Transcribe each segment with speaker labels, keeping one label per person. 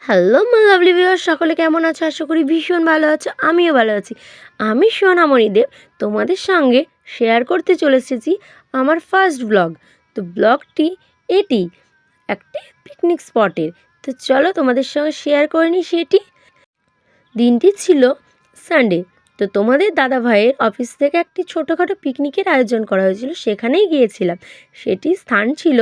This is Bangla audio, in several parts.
Speaker 1: হ্যালো মাই লাভলি ভিউয়ার্স, সকলে কেমন আছো? আশা করি ভীষণ ভালো আছো। আমিও ভালো আছি। আমি সোনামণি দেব তোমাদের সঙ্গে শেয়ার করতে চলে এসেছি আমার ফার্স্ট ব্লগ। তো ব্লগটি এটি একটি পিকনিক স্পটের। তো চলো তোমাদের সঙ্গে শেয়ার করে নিই সেটি। দিনটি ছিল সানডে। তো তোমাদের দাদা ভাইয়ের অফিস থেকে একটি ছোটোখাটো পিকনিকের আয়োজন করা হয়েছিল, সেখানেই গিয়েছিলাম। সেটি স্থান ছিল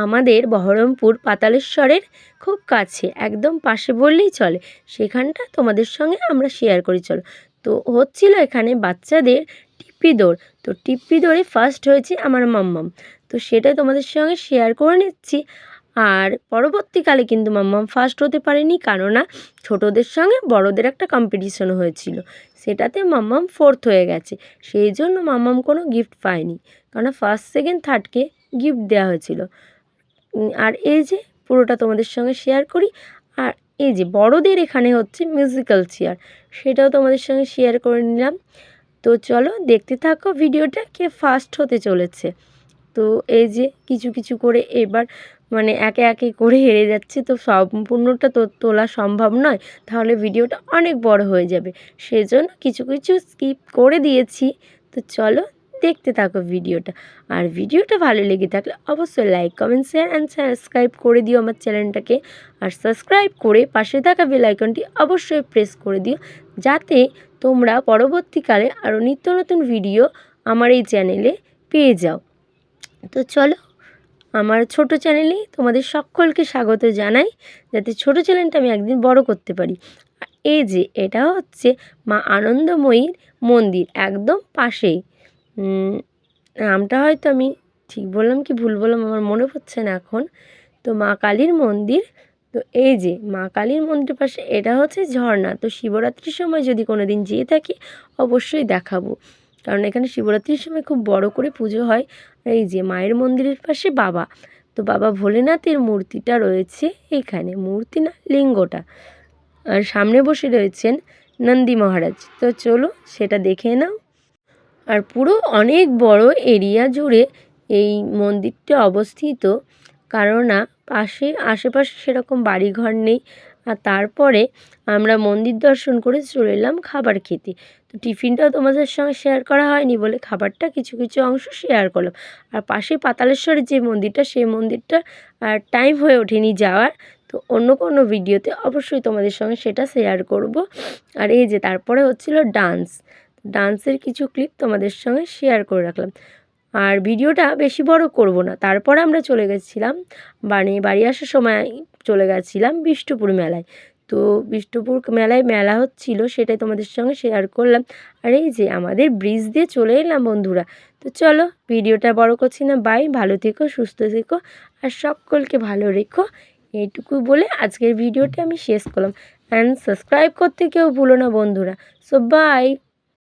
Speaker 1: আমাদের বহরমপুর পাতালেশ্বরের খুব কাছে, একদম পাশে বললেই চলে। সেখানটা তোমাদের সঙ্গে আমরা শেয়ার করি, চলো। তো হচ্ছিল এখানে বাচ্চাদের টিপ্পি দৌড়। তো টিপ্পি দৌড়ে ফার্স্ট হয়েছে আমার মাম্মাম। তো সেটাই তোমাদের সঙ্গে শেয়ার করে নিচ্ছি। আর পরবর্তীকালে কিন্তু মাম্মাম ফার্স্ট হতে পারেনি, কেননা ছোটদের সঙ্গে বড়দের একটা কম্পিটিশনও হয়েছিল, সেটাতে মাম্মাম ফোর্থ হয়ে গেছে। সেই জন্য মাম্মাম কোনো গিফট পায়নি, কারণ ফার্স্ট সেকেন্ড থার্ডকে গিফট দেওয়া হয়েছিল। আর এই যে পুরোটা তোমাদের সঙ্গে শেয়ার করি। আর এই যে বড়দের এখানে হচ্ছে মিউজিক্যাল চেয়ার, সেটাও তোমাদের সঙ্গে শেয়ার করে নিলাম। তো চলো দেখতে থাকো ভিডিওটা, কে ফার্স্ট হতে চলেছে। তো এই যে কিছু কিছু করে এবার মানে একে একে করে হেরে যাচ্ছে, তো সম্পূর্ণটা তো তোলা সম্ভব নয়, তাহলে ভিডিওটা অনেক বড় হয়ে যাবে। সেজন্য কিছু কিছু স্কিপ করে দিয়েছি। তো চলো দেখতে থাকো ভিডিওটা। আর ভিডিওটা ভালো লেগে থাকলে অবশ্যই like, comment, share and subscribe করে দিও আমার চ্যানেলটাকে। আর সাবস্ক্রাইব করে পাশে থাকা বেল আইকনটি অবশ্যই প্রেস করে দিও, যাতে তোমরা পরবর্তীকালে আরও নিত্য নতুন ভিডিও আমার এই চ্যানেলে পেয়ে যাও। তো চলো, আমার ছোট চ্যানেলে তোমাদের সকলকে স্বাগত জানাই, যাতে ছোট চ্যানেলটা আমি একদিন বড় করতে পারি। এই যে এটা হচ্ছে মা আনন্দময়ীর মন্দির, একদম পাশেই। নামটা হয়তো আমি ঠিক বললাম কি ভুল বললাম আমার মনে পড়ছে না এখন। তো মা কালীর মন্দির। তো এই যে মা কালীর মন্দিরের পাশে এটা হচ্ছে ঝর্ণা। তো শিবরাত্রির সময় যদি কোনো দিন যেয়ে থাকি অবশ্যই দেখাবো, কারণ এখানে শিবরাত্রির সময় খুব বড় করে পুজো হয়। এই যে মায়ের মন্দিরের পাশে বাবা, তো বাবা ভোলেনাথের মূর্তিটা রয়েছে এইখানে, মূর্তি না লিঙ্গটা। আর সামনে বসে রয়েছেন নন্দী মহারাজ। তো চলো সেটা দেখে নাও। আর পুরো অনেক বড় এরিয়া জুড়ে এই মন্দিরটা অবস্থিত, কেননা আশেপাশে সেরকম বাড়িঘর নেই। আর তারপরে আমরা মন্দির দর্শন করে চলে এলাম খাবার খেতে। তো টিফিনটাও তোমাদের সঙ্গে শেয়ার করা হয়নি বলে খাবারটা কিছু কিছু অংশ শেয়ার করলাম। আর পাশে পাতালেশ্বরের যে মন্দিরটা, সেই মন্দিরটা টাইম হয়ে ওঠেনি যাওয়ার। তো অন্য কোনো ভিডিওতে অবশ্যই তোমাদের সঙ্গে সেটা শেয়ার করব। আর এই যে তারপরে হচ্ছিল ডান্সের কিছু ক্লিপ তোমাদের সঙ্গে শেয়ার করে রাখলাম। আর ভিডিওটা বেশি বড় করব না। তারপর আমরা চলে গেছিলাম বাড়ি আসার সময় চলে গেছিলাম বিষ্ণুপুর মেলায়। তো বিষ্ণুপুর মেলায় মেলা হচ্ছিল, সেটাই তোমাদের সঙ্গে শেয়ার করলাম। আর এই যে আমাদের ব্রিজ দিয়ে চলে এলাম বন্ধুরা। তো চলো ভিডিওটা বড় করছি না, বাই, ভালো থেকো, সুস্থ থেকো, আর সকলকে ভালো রেখো, এইটুকু বলে আজকের ভিডিওটা আমি শেষ করলাম। অ্যান্ড সাবস্ক্রাইব করতে কেউ ভুলো না বন্ধুরা। So by.